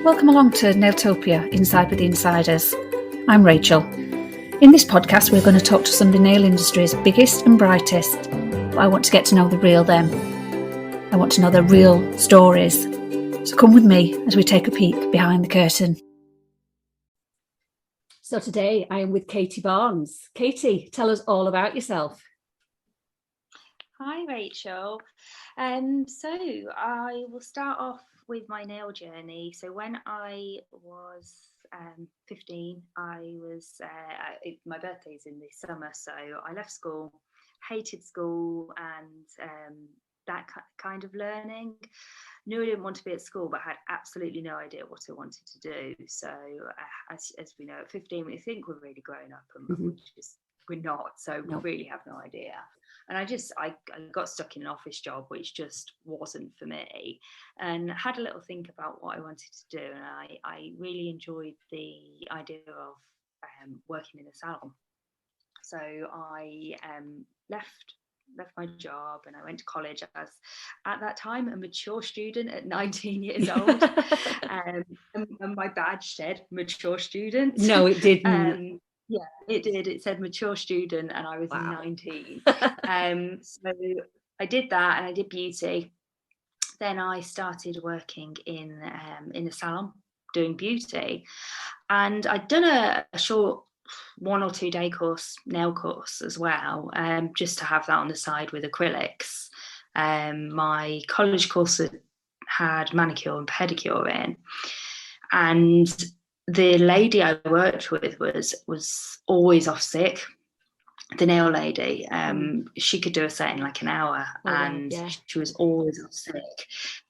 Welcome along to Nailtopia, Inside with the Insiders. I'm Rachel. In this podcast, we're going to talk to some of the nail industry's biggest and brightest. I want to get to know the real them. I want to know their real stories. So come with me as we take a peek behind the curtain. So today I am with Katie Barnes. Katie, tell us all about yourself. Hi, Rachel. So I will start off with my nail journey. So when I was 15, my birthday's in the summer, so I left school, hated school and that kind of learning. Knew I didn't want to be at school, but had absolutely no idea what I wanted to do. So as we know, at 15, we think we're really grown up, and we're not. So we really have no idea. And I got stuck in an office job, which just wasn't for me, and had a little think about what I wanted to do. And I really enjoyed the idea of working in a salon. So I left my job and I went to college as, at that time, a mature student at 19 years old. And my badge said mature student. No, it didn't. Yeah, it did. It said mature student, and I was 19. So I did that, and I did beauty. Then I started working in a salon doing beauty, and I'd done a short 1 or 2 day nail course as well, just to have that on the side with acrylics. My college course had manicure and pedicure in, and the lady I worked with was always off sick. The nail lady, she could do a set in like an hour, she was always off sick,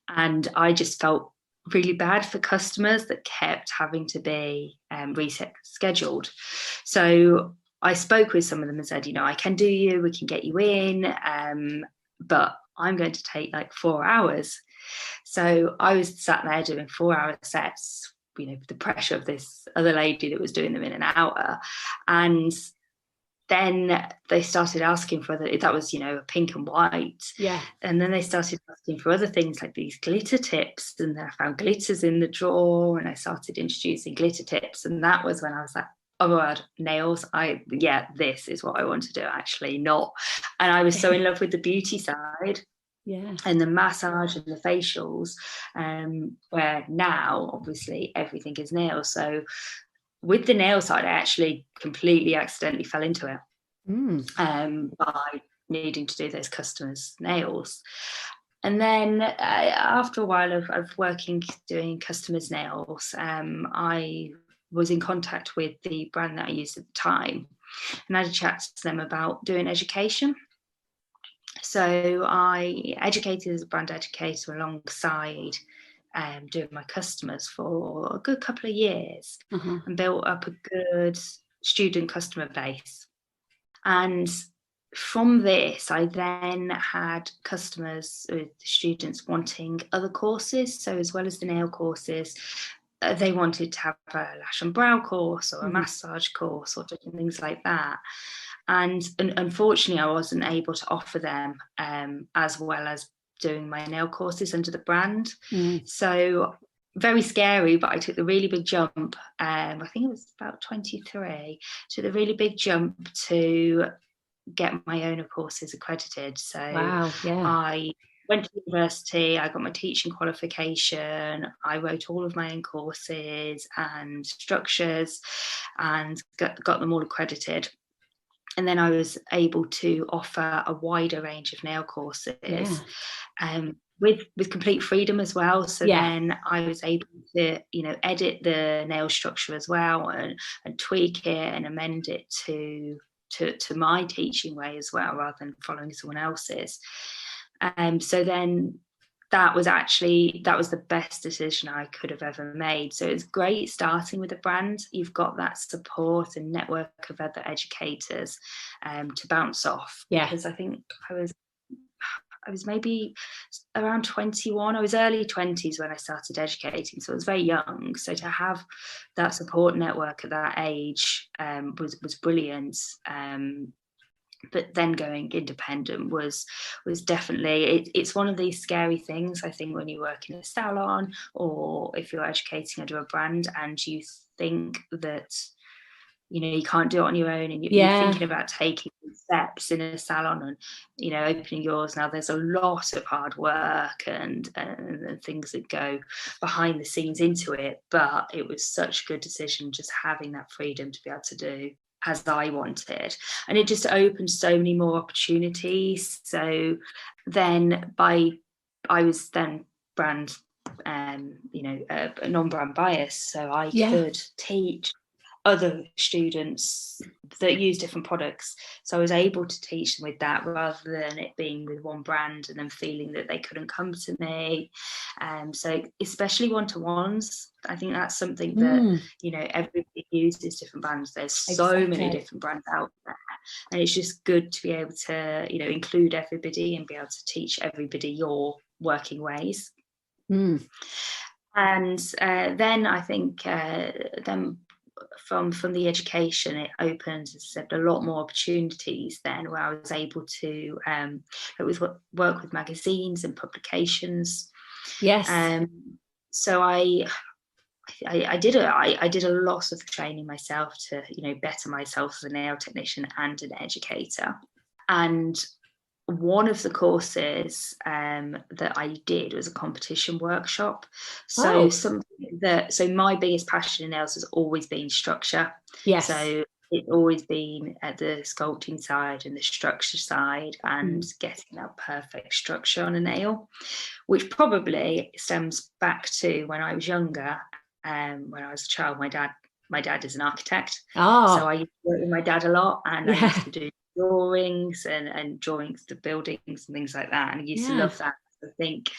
and I just felt really bad for customers that kept having to be rescheduled. So I spoke with some of them and said, I can do you, we can get you in, but I'm going to take like 4 hours. So I was sat there doing 4-hour sets, the pressure of this other lady that was doing them in an hour. And then they started asking for that was, pink and white. Yeah. And then they started asking for other things like these glitter tips. And I found glitters in the drawer, and I started introducing glitter tips. And that was when I was like, oh my God, nails. This is what I want to do, actually, not. And I was so in love with the beauty side. Yeah. And the massage and the facials, where now obviously everything is nails. So with the nail side, I actually completely accidentally fell into it by needing to do those customers' nails. And then after a while of working doing customers' nails, I was in contact with the brand that I used at the time, and I had a chat to them about doing education. So I educated as a brand educator alongside doing my customers for a good couple of years, and built up a good student customer base. And from this, I then had customers, students wanting other courses. So as well as the nail courses, they wanted to have a lash and brow course or a massage course or different things like that. And unfortunately, I wasn't able to offer them as well as doing my nail courses under the brand. So very scary, but I took the really big jump. I think it was about 23, took the really big jump to get my own courses accredited. So I went to university, I got my teaching qualification, I wrote all of my own courses and structures and got them all accredited. And then I was able to offer a wider range of nail courses with complete freedom as well. So then I was able to, edit the nail structure as well and tweak it and amend it to my teaching way as well, rather than following someone else's. So then that was the best decision I could have ever made. So it's great starting with a brand. You've got that support and network of other educators to bounce off. Yeah. Because I think I was maybe around 21. I was early 20s when I started educating, so I was very young. So to have that support network at that age was brilliant. but then going independent was definitely, it's one of these scary things, I think, when you work in a salon or if you're educating under a brand and you think that, you know, you can't do it on your own, and you're thinking about taking steps in a salon and, you know, opening yours. Now there's a lot of hard work and things that go behind the scenes into it, but it was such a good decision just having that freedom to be able to do as I wanted, and it just opened so many more opportunities. So then I was then brand you know, a non-brand bias, so I could teach other students that use different products. So I was able to teach them with that rather than it being with one brand and then feeling that they couldn't come to me. So especially one-to-ones, I think that's something that, you know, everybody uses different brands. There's so many different brands out there. And it's just good to be able to, you know, include everybody and be able to teach everybody your working ways. And then I think then from the education, it opened, as I said, a lot more opportunities then, where I was able to work with magazines and publications. So I did a lot of training myself to, you know, better myself as a nail technician and an educator. And one of the courses that I did was a competition workshop. So so my biggest passion in nails has always been structure. So it's always been at the sculpting side and the structure side and getting that perfect structure on a nail, which probably stems back to when I was younger. When I was a child, my dad is an architect. So I used to work with my dad a lot, and I used to do drawings and drawings to buildings and things like that, and I used to love that. I think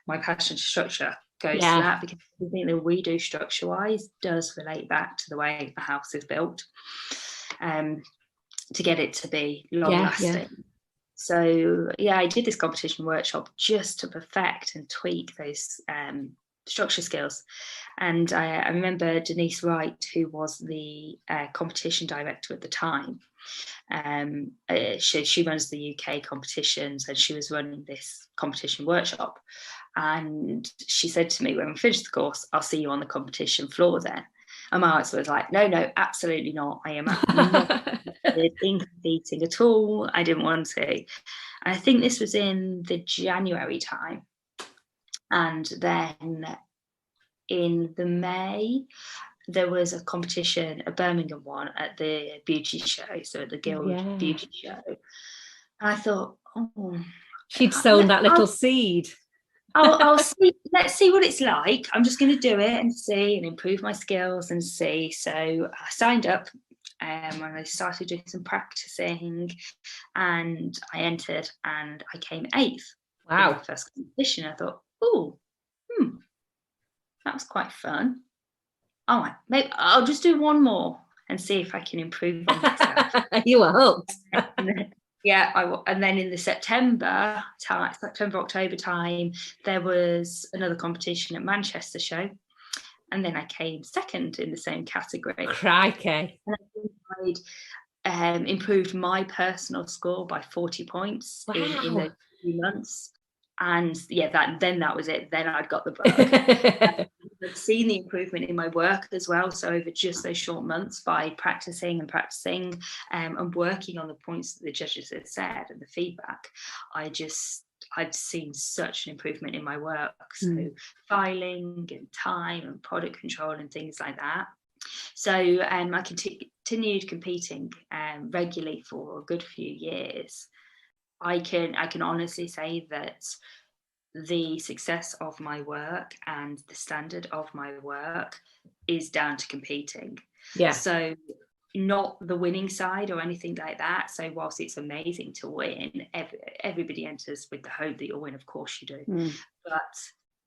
my passion to structure goes to that, because everything that we do structure wise does relate back to the way a house is built, to get it to be long lasting. So I did this competition workshop just to perfect and tweak those structure skills. And I remember Denise Wright, who was the competition director at the time. She runs the UK competitions, and she was running this competition workshop. And she said to me, when we finish the course, I'll see you on the competition floor then. And my answer was like, no, absolutely not. I am not in competing at all. I didn't want to. And I think this was in the January time. And then in the May, there was a competition, a Birmingham one, at the beauty show, so at the Guild Beauty Show. And I thought, she'd sown that little seed. I'll see. Let's see what it's like. I'm just going to do it and see and improve my skills and see. So I signed up, and I started doing some practicing, and I entered, and I came 8th. Wow! In the first competition, I thought, that was quite fun. All right, maybe I'll just do one more and see if I can improve on myself. You were hooked. And then in the September, October time, there was another competition at Manchester show, and then I came 2nd in the same category. Crikey! And I think I'd improved my personal score by 40 points in those few months. And that was it. Then I'd got the bug. I'd seen the improvement in my work as well. So over just those short months, by practicing and working on the points that the judges had said and the feedback, I'd seen such an improvement in my work. So filing and time and product control and things like that. So I continued competing regularly for a good few years. I can honestly say that the success of my work and the standard of my work is down to competing. So not the winning side or anything like that. So whilst it's amazing to win, everybody enters with the hope that you'll win. Of course you do. But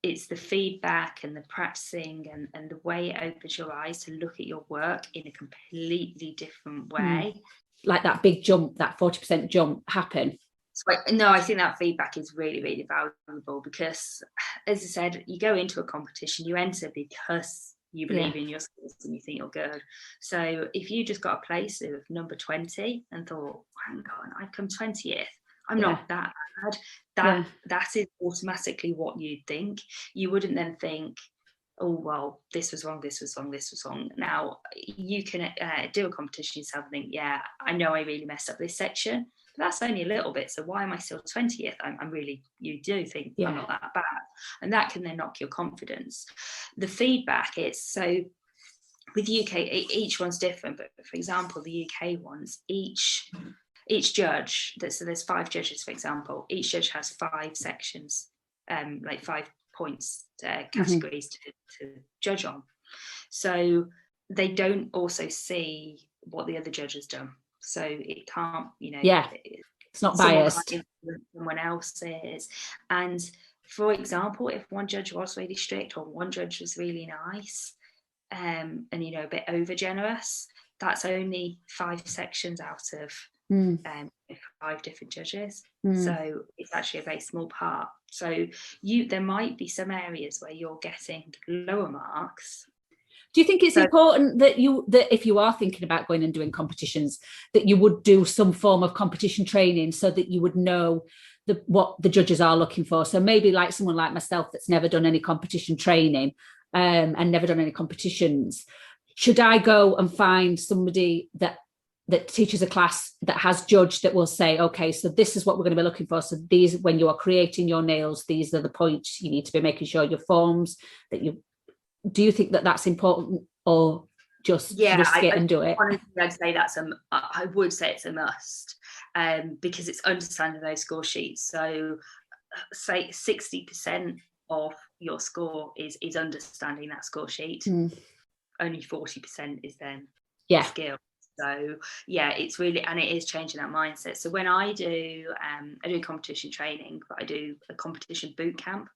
it's the feedback and the practicing and the way it opens your eyes to look at your work in a completely different way. Like that big jump, that 40% jump happen. So I think that feedback is really, really valuable, because, as I said, you go into a competition, you enter because you believe in your skills and you think you're good. So if you just got a place of number 20 and thought, hang on, I've come 20th, I'm not that bad, that is automatically what you'd think. You wouldn't then think, oh, well, this was wrong. Now, you can do a competition yourself and think, yeah, I know I really messed up this section, but that's only a little bit. So why am I still 20th? You do think I'm not that bad. And that can then knock your confidence. The feedback is, so with UK, each one's different, but for example, the UK ones, each judge, so there's 5 judges, for example, each judge has 5 sections, like 5 points, categories to judge on. So they don't also see what the other judge has done. So it can't, it's not biased. Someone else is. And for example, if one judge was really strict or one judge was really nice, and a bit over generous, that's only 5 sections out of 5 different judges. So it's actually a very small part. So there might be some areas where you're getting lower marks. Do you think it's important that if you are thinking about going and doing competitions, that you would do some form of competition training so that you would know what the judges are looking for? So maybe like someone like myself that's never done any competition training and never done any competitions, should I go and find somebody that teaches a class that has judged that will say, okay, so this is what we're going to be looking for. So these, when you are creating your nails, these are the points you need to be making sure your forms that you. Do you think that that's important, or just risk it and do it? Honestly, I would say it's a must, because it's understanding those score sheets. So say 60% of your score is understanding that score sheet. Only 40% is then skill. So it's really, and it is changing that mindset. So when I do competition training, but I do a competition boot camp.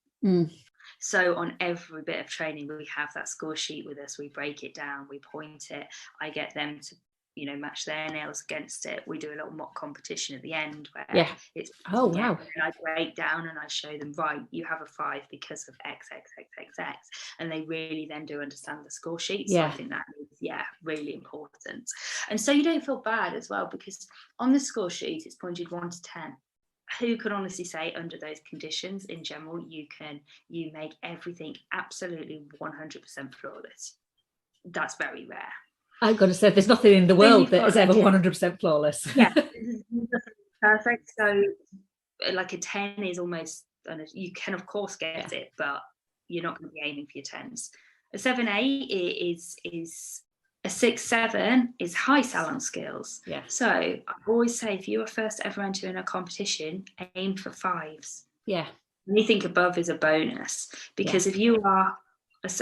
So on every bit of training, we have that score sheet with us. We break it down, we point it. I get them to, match their nails against it. We do a little mock competition at the end where it's wow. And I break down and I show them, right, you have a 5 because of X, X, X, X, X. And they really then do understand the score sheet. So I think that is, really important. And so you don't feel bad as well, because on the score sheet, it's pointed 1 to 10. Who can honestly say under those conditions in general you make everything absolutely 100% flawless? That's very rare. I'm going to say there's nothing in the world that is ever 100% flawless. Perfect. So like a 10 is almost, you can of course get it, but you're not going to be aiming for your 10s. A 7-8 is a 6-7 is high salon skills. So I always say, if you are first ever entering a competition, aim for 5s. Anything above is a bonus, because if you are,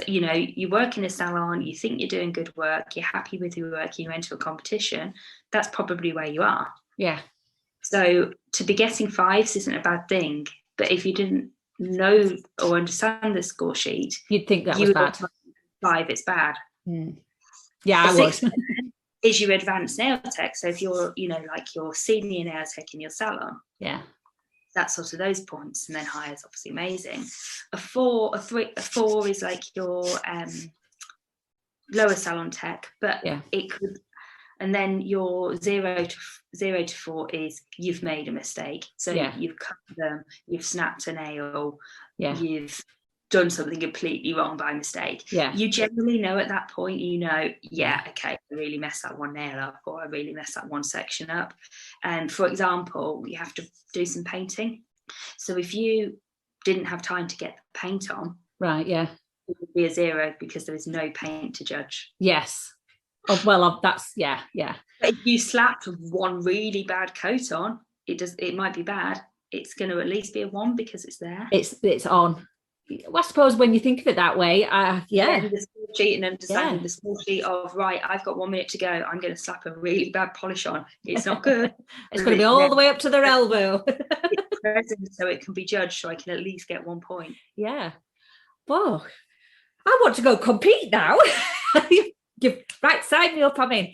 you work in a salon, you think you're doing good work, you're happy with your work, you enter a competition, that's probably where you are. So to be getting 5s isn't a bad thing, but if you didn't know or understand the score sheet, you'd think that was bad. 5, it's bad. I would. Is your advanced nail tech. So if you're, like your senior nail tech in your salon, that's sort of those points. And then higher is obviously amazing. A 4 is like your lower salon tech, but it could. And then your 0 to 4 is you've made a mistake. So you've cut them, you've snapped a nail, you've done something completely wrong by mistake. You generally know at that point, okay, I really messed that one nail up, or I really messed that one section up. And for example, you have to do some painting. So if you didn't have time to get the paint on, it would be a 0 because there is no paint to judge. Oh, well, that's But if you slapped one really bad coat on, it might be bad. It's going to at least be a 1 because it's there. It's on. Well, I suppose when you think of it that way, the score sheet and understanding the score sheet of, right, I've got 1 minute to go, I'm going to slap a really bad polish on. It's not good. It's going to be all the way up to their elbow. It's present, so it can be judged, so I can at least get 1 point. Well, I want to go compete now. Sign me up, I'm in.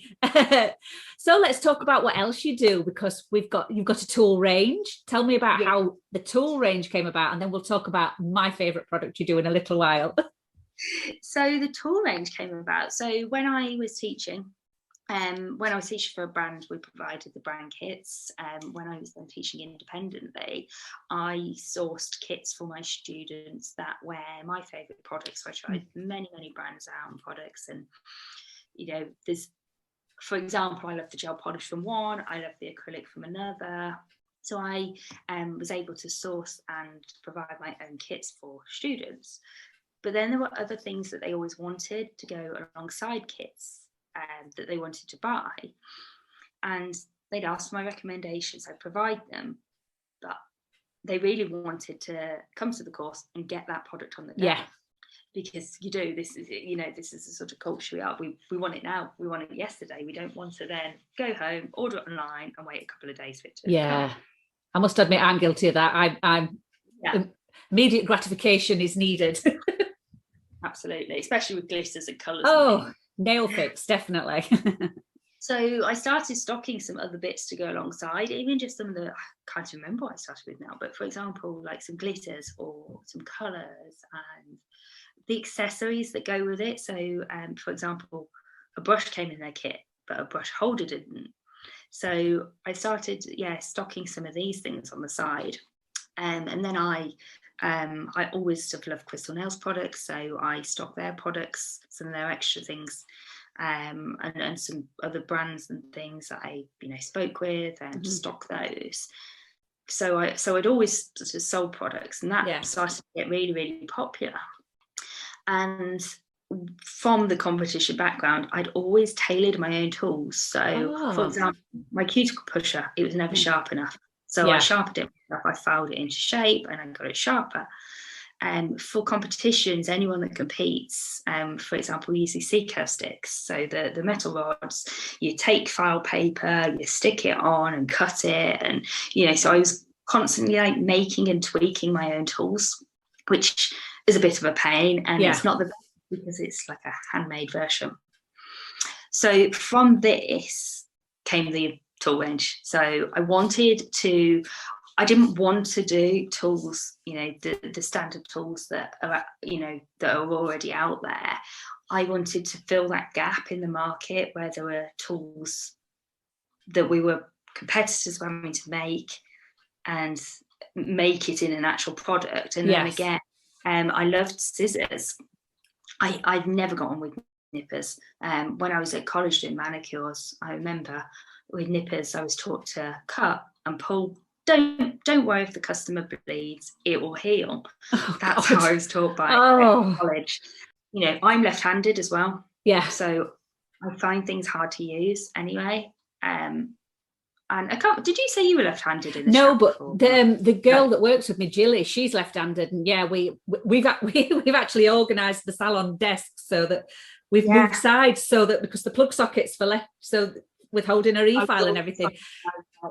So let's talk about what else you do, because you've got a tool range. Tell me about how the tool range came about, and then we'll talk about my favourite product you do in a little while. So the tool range came about. So when I was teaching for a brand, we provided the brand kits. When I was then teaching independently, I sourced kits for my students that were my favourite products. So I tried many brands out and products, and there's, for example, I love the gel polish from one, I love the acrylic from another. So I was able to source and provide my own kits for students. But then there were other things that they always wanted to go alongside kits that they wanted to buy. And they'd ask for my recommendations, I'd provide them. But they really wanted to come to the course and get that product on the day. Yeah. Because this is the sort of culture we are. We want it now. We want it yesterday. We don't want to then go home, order it online, and wait a couple of days for it to come. I must admit, I'm guilty of that. I'm immediate gratification is needed. Absolutely, especially with glitters and colours. Oh, nail fix, definitely. So I started stocking some other bits to go alongside, even just some of the, I can't remember what I started with now, but for example, like some glitters or some colours and the accessories that go with it. So, for example, a brush came in their kit, but a brush holder didn't. So I started, stocking some of these things on the side. And then I always sort of love Crystal Nails products, so I stock their products, some of their extra things, and some other brands and things that I spoke with and stock those. So I'd always sort of sold products, and that started to get really, really popular. And from the competition background, I'd always tailored my own tools. So, for example, my cuticle pusher, it was never sharp enough. So I sharpened it myself, I filed it into shape, and I got it sharper. For competitions, anyone that competes, for example, we use these C-curve sticks. So the metal rods, you take file paper, you stick it on and cut it. And, so I was constantly like making and tweaking my own tools, which is a bit of a pain. And it's not the best because it's like a handmade version. So from this came the tool range. So I didn't want to do tools, the standard tools that are, that are already out there. I wanted to fill that gap in the market where there were tools that we were competitors were having to make and make it in an actual product. And then again, I loved scissors. I'd never got on with nippers. When I was at college doing manicures, I remember with nippers, I was taught to cut and pull. Don't worry if the customer bleeds, it will heal. That's how I was taught by college. I'm left-handed as well. Yeah. So I find things hard to use anyway. And I can't. Did you say you were left-handed in the No, shop but before? the girl that works with me, Jilly, she's left-handed, and we've actually organised the salon desk so that we've moved sides so that because the plug sockets for left, so with holding her e-file and everything.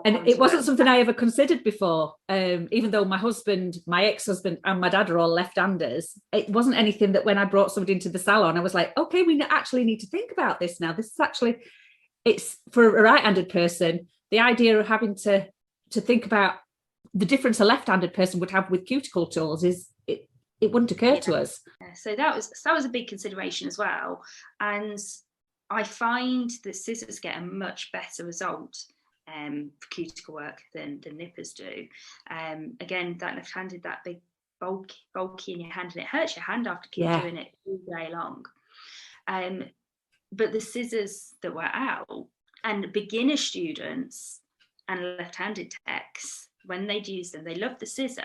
And it wasn't something I ever considered before. Even though my ex-husband and my dad are all left-handers, it wasn't anything that when I brought somebody into the salon, I was like, okay, we actually need to think about this now. This is actually, it's for a right-handed person, the idea of having to think about the difference a left-handed person would have with cuticle tools is, it wouldn't occur to us. So that was a big consideration as well. And I find that scissors get a much better result for cuticle work than nippers do. Again, that left-handed, that big bulky in your hand, and it hurts your hand after keep doing it all day long. But the scissors that were out, and beginner students and left-handed techs, when they'd use them, they loved the scissor,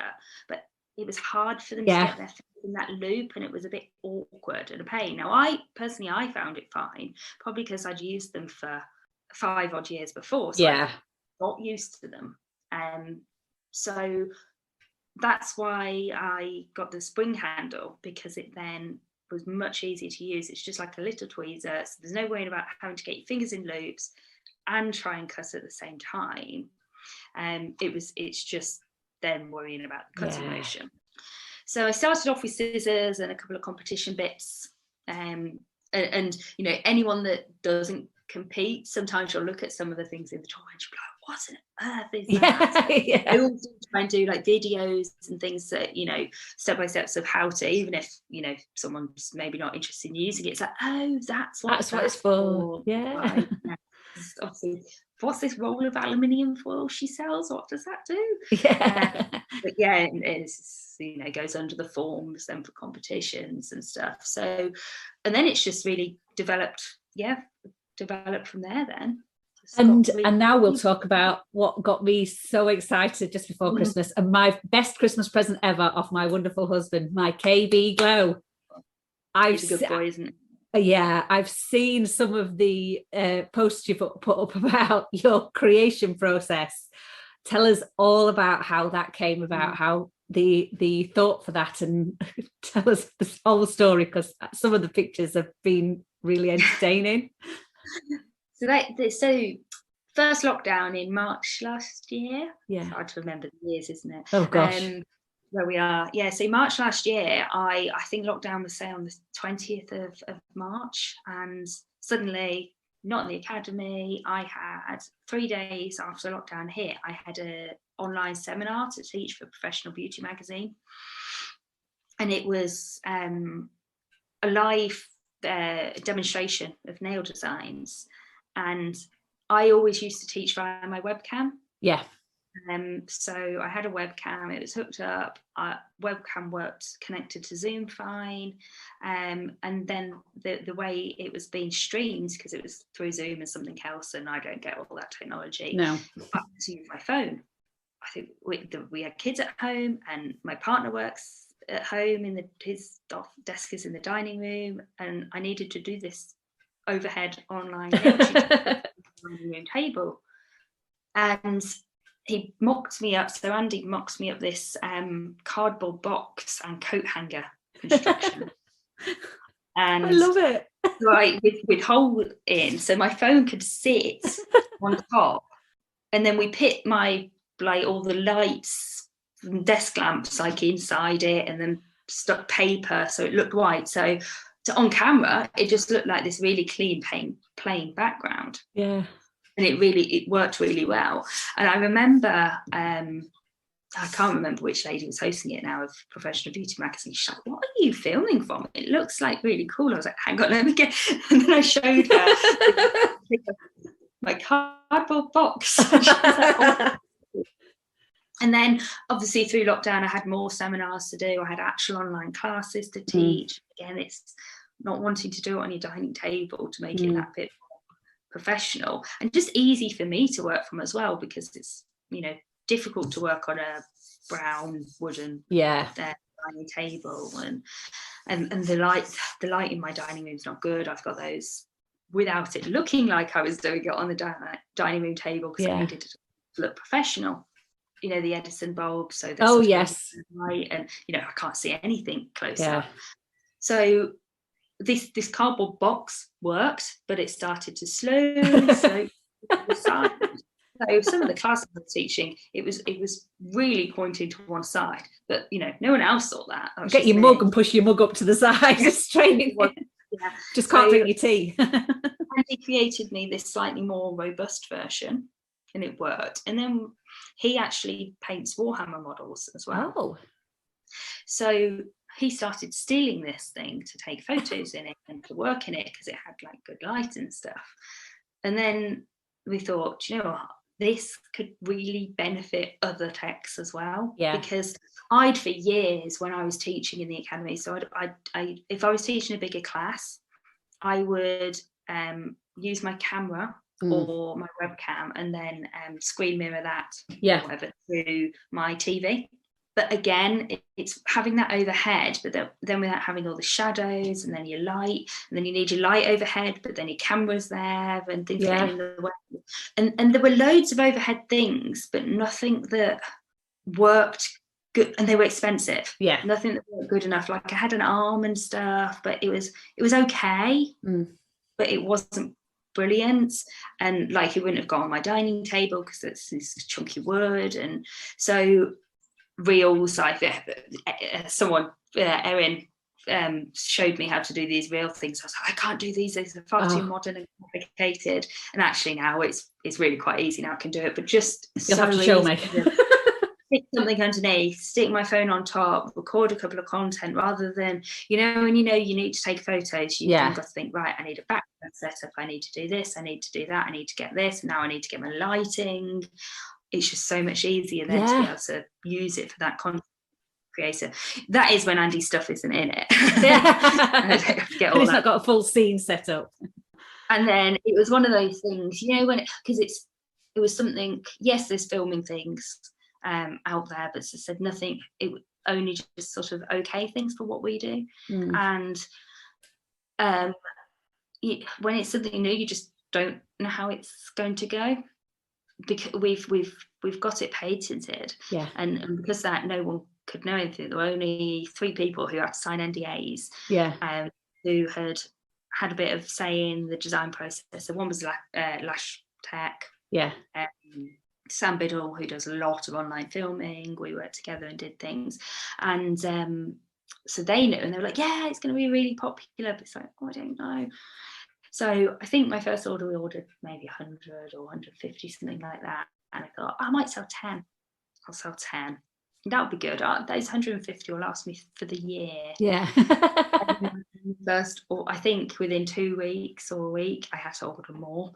but it was hard for them to get their fingers in that loop, and it was a bit awkward and a pain. Now, I found it fine, probably because I'd used them for 5 odd years before, so I got used to them. So that's why I got the spring handle, because it then was much easier to use. It's just like a little tweezer, so there's no worrying about having to get your fingers in loops and try and cut at the same time. It's just then worrying about the cutting motion. So I started off with scissors and a couple of competition bits, and anyone that doesn't compete, sometimes you'll look at some of the things in the tool and you'll be like, what on earth is that? Yeah. I also try and do like videos and things that, you know, step by steps of how to, even if, you know, someone's maybe not interested in using it, it's like, oh, that's what it's for. Yeah. Right. Yeah. Obviously, what's this roll of aluminium foil she sells? What does that do? Yeah. But yeah, it's, you know, goes under the forms then for competitions and stuff. So, and then it's just really developed from there then. And now we'll talk about what got me so excited just before Christmas, and my best Christmas present ever off my wonderful husband, my KB Glow. He's a good boy, isn't he? Yeah, I've seen some of the posts you've put up about your creation process. Tell us all about how that came about, how the thought for that, and tell us the whole story, because some of the pictures have been really entertaining. So first lockdown in March last year. Yeah, it's hard to remember the years, isn't it? Oh gosh. Where we are, yeah. So March last year, I think lockdown was, say, on the 20th of March, and suddenly, not in the academy, I had 3 days after lockdown hit, I had an online seminar to teach for Professional Beauty magazine, and it was a live demonstration of nail designs, and I always used to teach via my webcam. Yeah. So I had a webcam, it was hooked up, webcam worked connected to Zoom fine, and then the way it was being streamed, because it was through Zoom and something else, and I don't get all that technology. No. I had to use my phone. I think we had kids at home, and my partner works at home, his desk is in the dining room, and I needed to do this overhead online dining room table. And he mocked me up. So Andy mocked me up this cardboard box and coat hanger construction. And I love it. Right, with hole in, so my phone could sit on top, and then we put all the lights and desk lamps like inside it, and then stuck paper so it looked white. So on camera, it just looked like this really clean, plain background. Yeah. And it worked really well. And I remember, I can't remember which lady was hosting it now of Professional Beauty magazine. She's like, what are you filming from? It looks like really cool. I was like, hang on, let me get. And then I showed her my cardboard box. And then obviously through lockdown, I had more seminars to do. I had actual online classes to teach. Again, it's not wanting to do it on your dining table to make it that bit professional and just easy for me to work from as well, because it's, you know, difficult to work on a brown wooden dining table, and the light in my dining room is not good. I've got those without it looking like I was doing it on the dining room table, because I needed to look professional. You know, the Edison bulb, so yes, light, and you know, I can't see anything close up. So this cardboard box worked, but it started to slowly slope to the side. So some of the classes I was teaching, it was really pointing to one side, but you know, no one else saw that. Get your mug and push your mug up to the side, straight. Just can't drink your tea. And he created me this slightly more robust version, and it worked. And then he actually paints Warhammer models as well. Oh. So he started stealing this thing to take photos in it and to work in it, because it had like good light and stuff. And then we thought, you know what, this could really benefit other techs as well. Because I'd, for years when I was teaching in the academy, so I if I was teaching a bigger class, I would use my camera or my webcam and then screen mirror that whatever through my TV. But again, it's having that overhead, but then without having all the shadows, and then your light, and then you need your light overhead, but then your camera's there and things getting in the way. And there were loads of overhead things, but nothing that worked good, and they were expensive. Nothing that worked good enough. Like I had an arm and stuff, but it was okay, but it wasn't brilliant. And like it wouldn't have gone on my dining table because it's this chunky wood. And so reels, like someone, Erin showed me how to do these real things. I was like, I can't do these are far too modern and complicated. And actually now it's really quite easy now. I can do it, but just you'll have to show me. Stick something underneath, stick my phone on top, record a couple of content, rather than, when you need to take photos, you've then got to think, right, I need a background setup, I need to do this, I need to do that, I need to get this, and now I need to get my lighting. It's just so much easier then to be able to use it for that content creator. That is when Andy's stuff isn't in it. It's not got a full scene set up. And then it was one of those things, because it was something, yes, there's filming things out there, but as I said, nothing, it only just sort of okay things for what we do. And when it's something new, you just don't know how it's going to go, because we've got it patented, and because that no one could know anything. There were only 3 people who had to sign NDAs, who had a bit of say in the design process. So one was Lash Tech, Sam Biddle, who does a lot of online filming. We worked together and did things, and so they knew, and they were like, yeah, it's going to be really popular. But it's like, I don't know. So I think my first order, we ordered maybe 100 or 150, something like that, and I thought, I might sell 10. I'll sell 10. That would be good. Those 150 will last me for the year. First, or I think within 2 weeks or a week, I had to order more.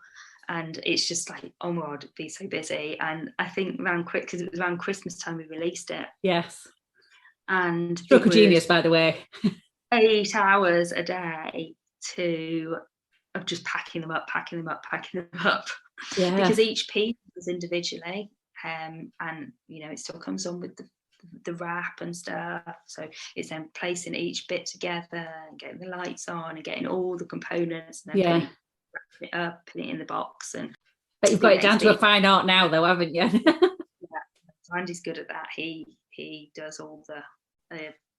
And it's just like, oh my God, it'd be so busy. And I think because it was around Christmas time we released it. Yes. And stroke of genius, by the way. 8 hours a day of just packing them up. Yeah. Because each piece was individually, and it still comes on with the wrap and stuff. So it's then placing each bit together and getting the lights on and getting all the components, and then putting it up, putting it in the box. But you've got it down to a fine art now, though, haven't you? Andy's good at that. He does all the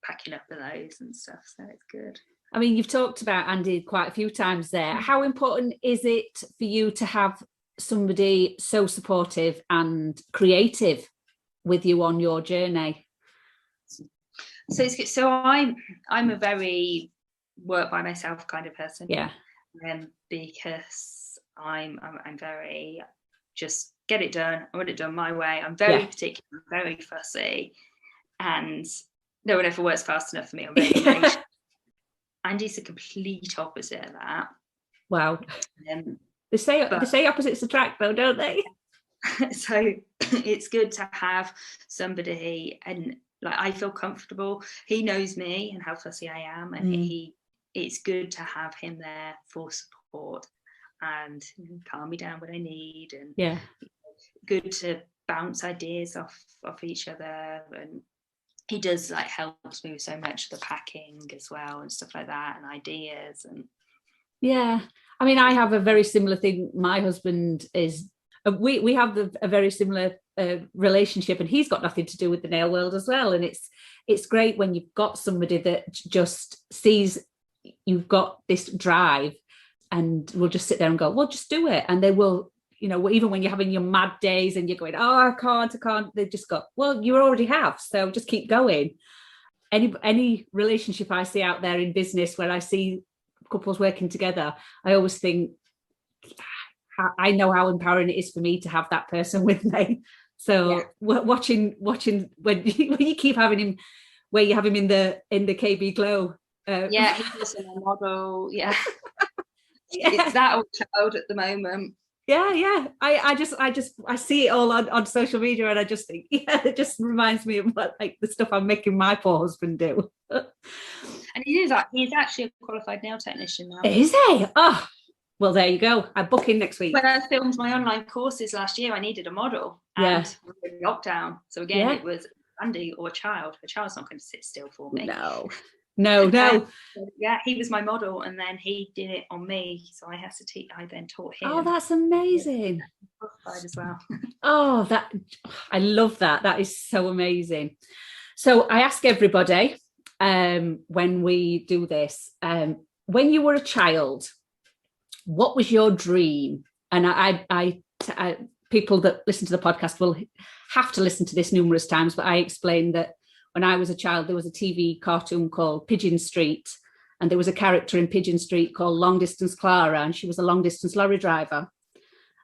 packing up of those and stuff, so it's good. I mean, you've talked about Andy quite a few times there. How important is it for you to have somebody so supportive and creative with you on your journey? So it's good. So I'm a very work by myself kind of person. Because I'm very just get it done. I want it done my way. I'm very particular, very fussy, and no one ever works fast enough for me. I'm very impatient. Andy's the complete opposite of that. Wow. They say opposites attract, though, don't they? So it's good to have somebody, and like I feel comfortable. He knows me and how fussy I am, and it's good to have him there for support and calm me down when I need, and good to bounce ideas off each other. And he does helps me with so much of the packing as well and stuff like that, and ideas. And I mean, I have a very similar thing. My husband is we have a very similar relationship, and he's got nothing to do with the nail world as well. And it's great when you've got somebody that just sees you've got this drive, and will just sit there and go, well, just do it. And they will, even when you're having your mad days and you're going, oh, I can't, they just go, well, you already have, so just keep going. Any relationship I see out there in business where I see couples working together, I always think, I know how empowering it is for me to have that person with me. So watching when you keep having him, where you have him in the KB Glow. He's also a model. It's that old child at the moment. I see it all on social media, and I just think, it just reminds me of the stuff I'm making my poor husband do. And he's actually a qualified nail technician now. Is he? Oh, well, there you go. I'm booking next week. When I filmed my online courses last year, I needed a model, and we were in lockdown. So again, it was Andy or a child. A child's not going to sit still for me. No. He was my model, and then he did it on me. So I had to teach. I then taught him. Oh, that's amazing. Qualified as well. Oh, I love that. That is so amazing. So I ask everybody when we do this, when you were a child, what was your dream? And I people that listen to the podcast will have to listen to this numerous times, but I explained that when I was a child, there was a TV cartoon called Pigeon Street, and there was a character in Pigeon Street called Long Distance Clara, and she was a long distance lorry driver.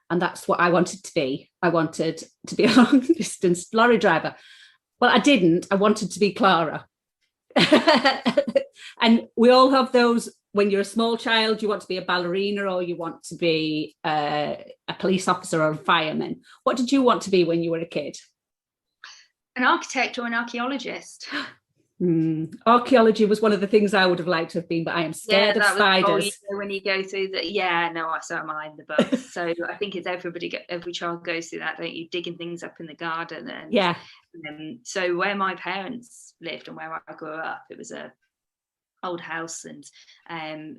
And that's what I wanted to be. I wanted to be a long distance lorry driver. Well, I didn't. I wanted to be Clara. And we all have those. When you're a small child, you want to be a ballerina, or you want to be a police officer or a fireman. What did you want to be when you were a kid? An architect or an archaeologist. Archaeology was one of the things I would have liked to have been, but I am scared of spiders. When you go through that, so am I in the book. So I think it's every child goes through that, don't you? Digging things up in the garden. And so where my parents lived and where I grew up, it was a old house, and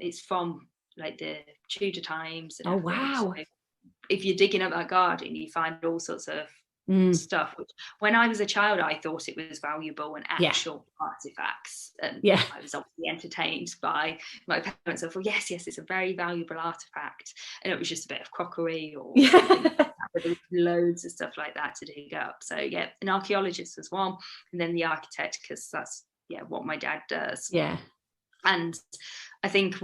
it's from like the Tudor times. Oh wow! So if you're digging up that garden, you find all sorts of stuff, which when I was a child I thought it was valuable and actual artifacts, and I was obviously entertained by my parents. I thought yes, it's a very valuable artifact, and it was just a bit of crockery or loads of stuff like that to dig up. So an archaeologist was one, and then the architect, because that's what my dad does. And I think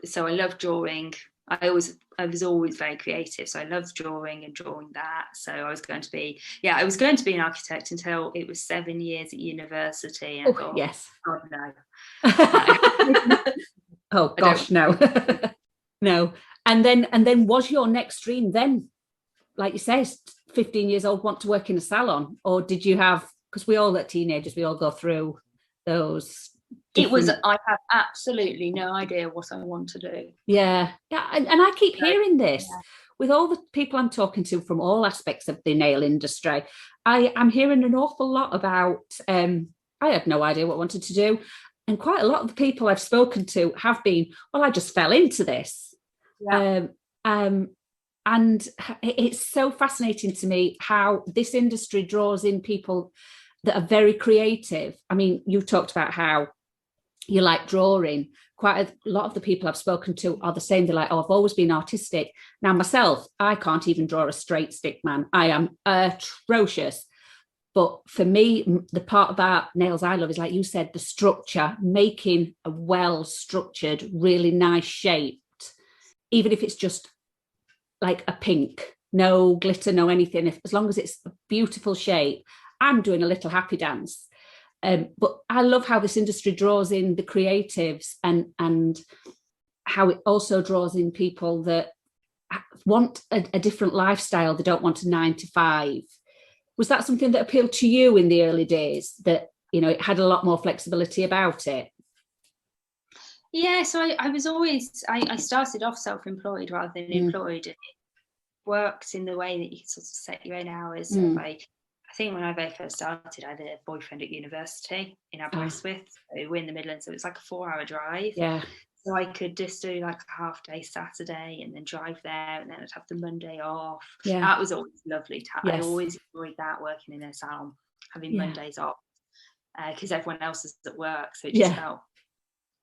so I love drawing. I was always very creative, so I loved drawing and drawing that. So I was going to be an architect until it was 7 years at university, and I thought, yes, oh no, oh gosh, no. No. And then was your next dream then, like you say, 15 years old, want to work in a salon, or did you have? Because we all, at teenagers, we all go through those. I have absolutely no idea what I want to do. And I keep hearing this with all the people I'm talking to from all aspects of the nail industry. I'm hearing an awful lot about I had no idea what I wanted to do, and quite a lot of the people I've spoken to have been, well, I just fell into this. And it's so fascinating to me how this industry draws in people that are very creative. I mean, you talked about how you like drawing. Quite a lot of the people I've spoken to are the same. They're like, oh, I've always been artistic. Now myself, I can't even draw a straight stick man. I am atrocious. But for me, the part about nails I love is, like you said, the structure, making a well-structured, really nice shaped, even if it's just like a pink, no glitter, no anything. As long as it's a beautiful shape, I'm doing a little happy dance. But I love how this industry draws in the creatives, and how it also draws in people that want a different lifestyle. They don't want a 9 to 5. Was that something that appealed to you in the early days, that, it had a lot more flexibility about it? Yeah, so I was always, I started off self-employed rather than employed, and it works in the way that you can sort of set your own hours. So I think when I very first started, I had a boyfriend at university in Aberystwyth. So we're in the Midlands, so it's like a 4-hour drive. So I could just do like a half-day Saturday and then drive there, and then I'd have the Monday off. That was always lovely. I always enjoyed that, working in a salon, having Mondays off, because everyone else is at work, so it just felt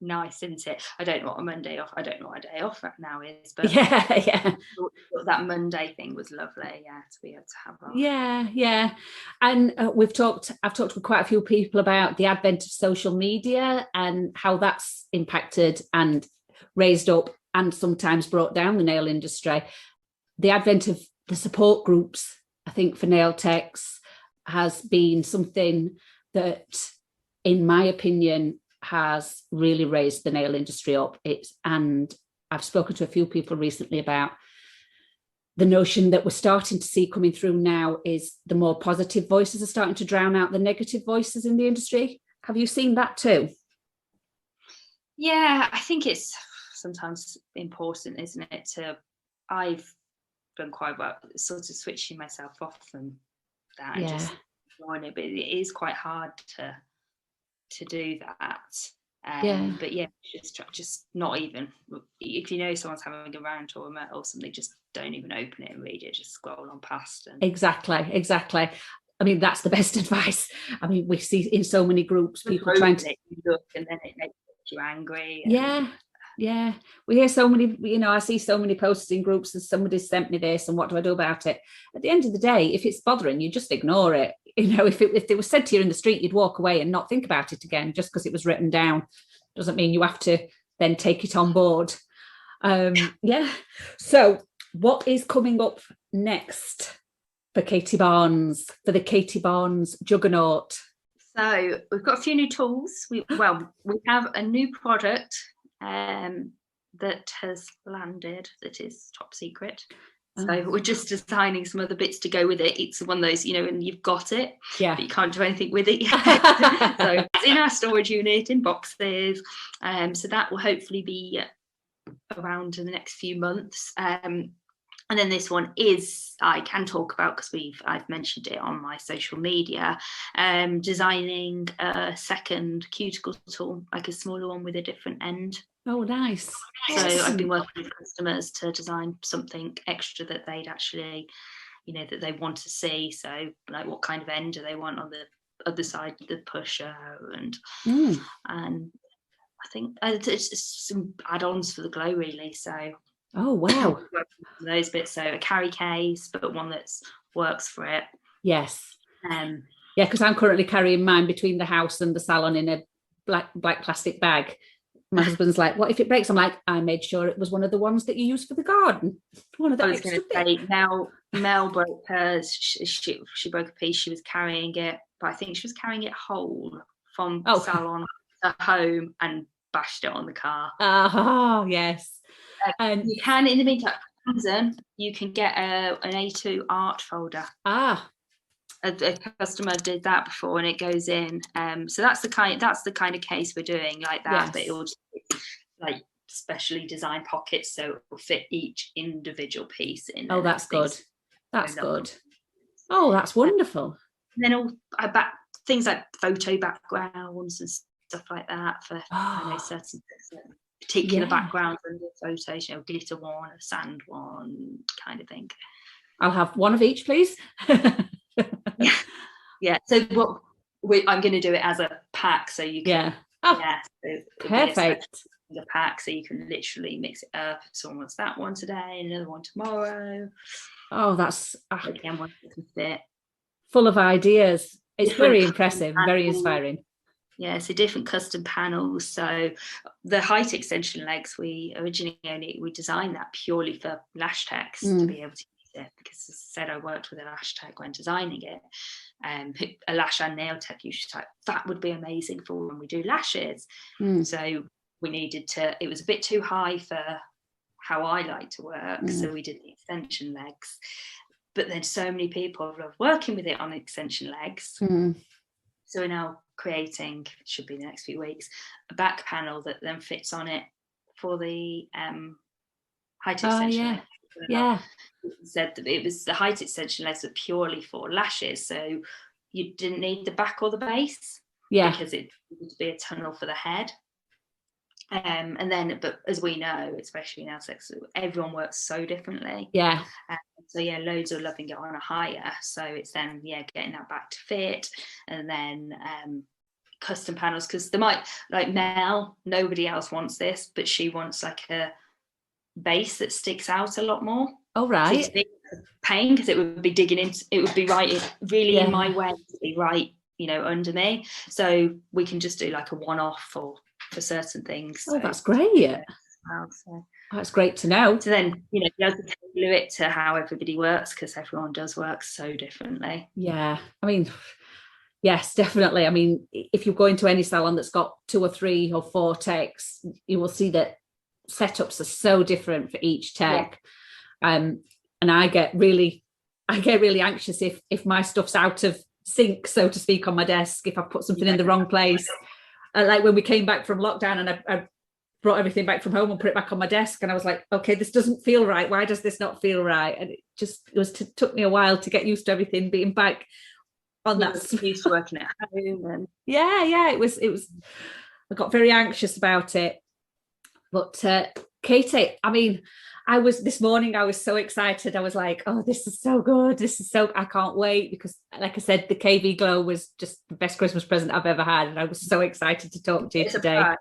nice, isn't it? I don't know what a day off now is, but that Monday thing was lovely, to be able to have that. And I've talked with quite a few people about the advent of social media and how that's impacted and raised up and sometimes brought down the nail industry. The advent of the support groups, I think, for nail techs has been something that, in my opinion, has really raised the nail industry up. And I've spoken to a few people recently about the notion that we're starting to see coming through now is the more positive voices are starting to drown out the negative voices in the industry. Have you seen that too? Yeah, I think it's sometimes important, isn't it? I've done quite well, sort of switching myself off from that and just enjoying it, but it is quite hard to do that. But just not even, if someone's having a rant or something, just don't even open it and read it, just scroll on past. Exactly. I mean, that's the best advice. I mean, we see in so many groups people trying to look, and then it makes you angry. Yeah, we hear so many, I see so many posts in groups and somebody sent me this and what do I do about it? At the end of the day, if it's bothering you, just ignore it. If it was said to you in the street, you'd walk away and not think about it again just because it was written down. Doesn't mean you have to then take it on board. Yeah. So what is coming up next for Katie Barnes, for the Katie Barnes juggernaut? So we've got a few new tools. We have a new product that has landed that is top secret. So we're just designing some other bits to go with it. It's one of those, and you've got it, but you can't do anything with it yet. So it's in our storage unit in boxes. So that will hopefully be around in the next few months. And then this one I can talk about because I've mentioned it on my social media, designing a second cuticle tool, like a smaller one with a different end. Oh, nice. So I've been working with customers to design something extra that they'd actually, that they want to see. So like what kind of end do they want on the other side of the pusher, and I think it's some add-ons for the glow really. So oh wow, those bits. So a carry case, but one that works for it. Yes. Yeah, because I'm currently carrying mine between the house and the salon in a black plastic bag. My husband's like, "What if it breaks?" I'm like, "I made sure it was one of the ones that you use for the garden." One of the. I was going to say, Mel broke hers. She broke a piece. She was carrying it, but I think she was carrying it whole from the salon to home and bashed it on the car. Yes. And you can, in the meantime, Amazon, you can get an A2 art folder. A customer did that before, and it goes in. So that's the kind of case we're doing like that. Yes. But it will just like specially designed pockets, so it will fit each individual piece in. Oh, that's good. That's good. Oh, that's wonderful. And then all things like photo backgrounds and stuff like that for certain particular backgrounds and the photos, glitter one, a sand one, kind of thing. I'll have one of each, please. Yeah. So I'm going to do it as a pack, so you can. So perfect. The pack, so you can literally mix it up. Someone wants that one today, another one tomorrow. Oh, that's again one that can fit. Full of ideas. It's very impressive, very inspiring. Yeah, so different custom panels. So the height extension legs, we designed that purely for lash techs to be able to use it, because as I said, I worked with a lash tech when designing it. A lash and nail tech usually like, that would be amazing for when we do lashes. So we needed it was a bit too high for how I like to work. So we did the extension legs. But then so many people love working with it on extension legs. So we're now creating, should be the next few weeks, a back panel that then fits on it for the height extension. Said that it was the height extension legs were purely for lashes, so you didn't need the back or the base, because it would be a tunnel for the head. And then, but as we know, especially now, everyone works so differently. So loads are loving it on a higher. So it's then getting that back to fit, and then custom panels, because they might, like Mel, nobody else wants this, but she wants like a base that sticks out a lot more. Oh right. So it's a pain because it would be digging into, it would be right really in my way, to be right, under me. So we can just do like a one-off for certain things. Oh, that's great. That's great to know. So then, be able to tailor it to how everybody works, because everyone does work so differently. Yeah. I mean, yes, definitely. I mean, if you go into any salon that's got 2 or 3 or 4 techs, you will see that setups are so different for each tech. And I get really anxious if my stuff's out of sync, so to speak, on my desk, if I put something in the wrong place. Like when we came back from lockdown and I brought everything back from home and put it back on my desk, and I was like, okay, this doesn't feel right. Why does this not feel right? And it took me a while to get used to everything being back on that. Used to working at home. And it was. I got very anxious about it. But Katie, I mean, this morning I was so excited. I was like, oh, this is so good. I can't wait, because like I said, the KV Glow was just the best Christmas present I've ever had. And I was so excited to talk to you today.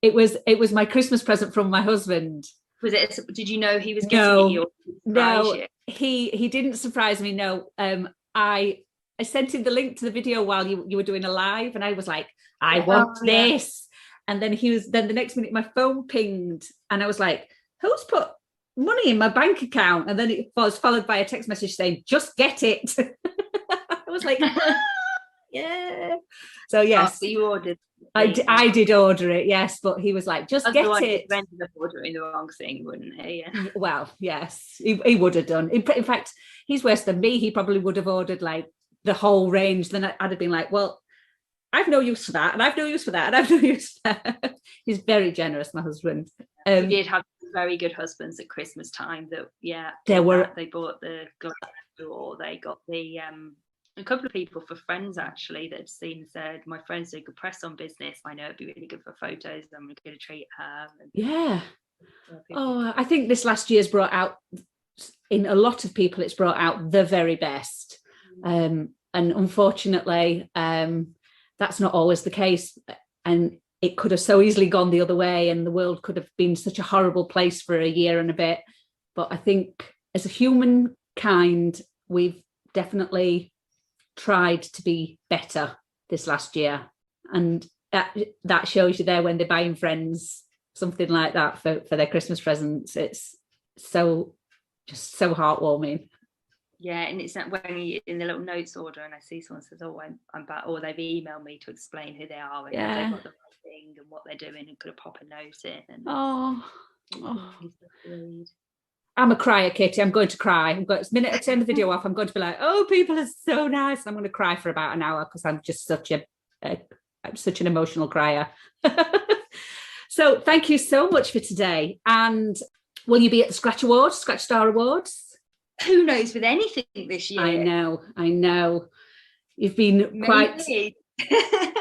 It was my Christmas present from my husband. Was it? Did you know he was getting it? You? No, he didn't surprise me. No, I sent him the link to the video while you were doing a live, and I was like, I want this. And then then the next minute my phone pinged, and I was like, who's put money in my bank account? And then it was followed by a text message saying, just get it. I was like, yeah. So yes, so you ordered. I did order it, yes, but he was like, just get it. He ended up ordering the wrong thing, wouldn't he? Yeah. Well, yes, he would have done. In fact, he's worse than me. He probably would have ordered like the whole range. Then I'd have been like, well, I've no use for that, and I've no use for that, and I've no use for that. He's very generous, my husband. He did have very good husbands at Christmas time. They bought the glass, or they got the a couple of people for friends actually that had seen and said, my friend's doing good press on business. I know it'd be really good for photos. I'm going to treat her. Yeah. Oh, I think this last year's brought out, in a lot of people, it's brought out the very best. And unfortunately, that's not always the case. And it could have so easily gone the other way, and the world could have been such a horrible place for a year and a bit. But I think as a humankind, we've definitely tried to be better this last year, and that shows you there when they're buying friends something like that for their Christmas presents. It's just so heartwarming. Yeah, and it's not when you in the little notes order and I see someone says, oh, I'm back, or they've emailed me to explain who they are and they've got the right thing and what they're doing, and could have pop a note in. And I'm a crier, Kitty. I'm going to cry. The minute I turn the video off, I'm going to be like, oh, people are so nice. And I'm going to cry for about an hour because I'm just such an emotional crier. So thank you so much for today. And will you be at the Scratch Star Awards? Who knows with anything this year? I know. You've been quite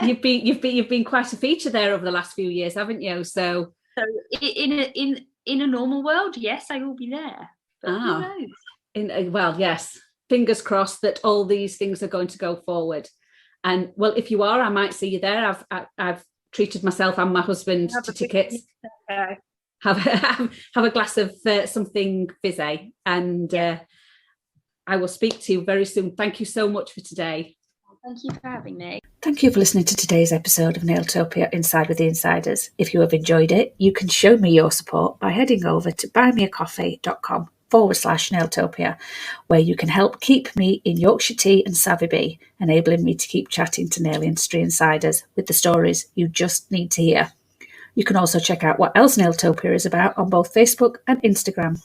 you've been quite a feature there over the last few years, haven't you? So in a normal world, yes, I will be there. But who knows? Well, yes. Fingers crossed that all these things are going to go forward. And well, if you are, I might see you there. I've treated myself and my husband to tickets. Have a glass of something fizzy, and I will speak to you very soon. Thank you so much for today. Thank you for having me. Thank you for listening to today's episode of Nailtopia Inside with the Insiders. If you have enjoyed it, you can show me your support by heading over to buymeacoffee.com/Nailtopia, where you can help keep me in Yorkshire tea and savvy bee, enabling me to keep chatting to nail industry insiders with the stories you just need to hear. You can also check out what else Nailtopia is about on both Facebook and Instagram.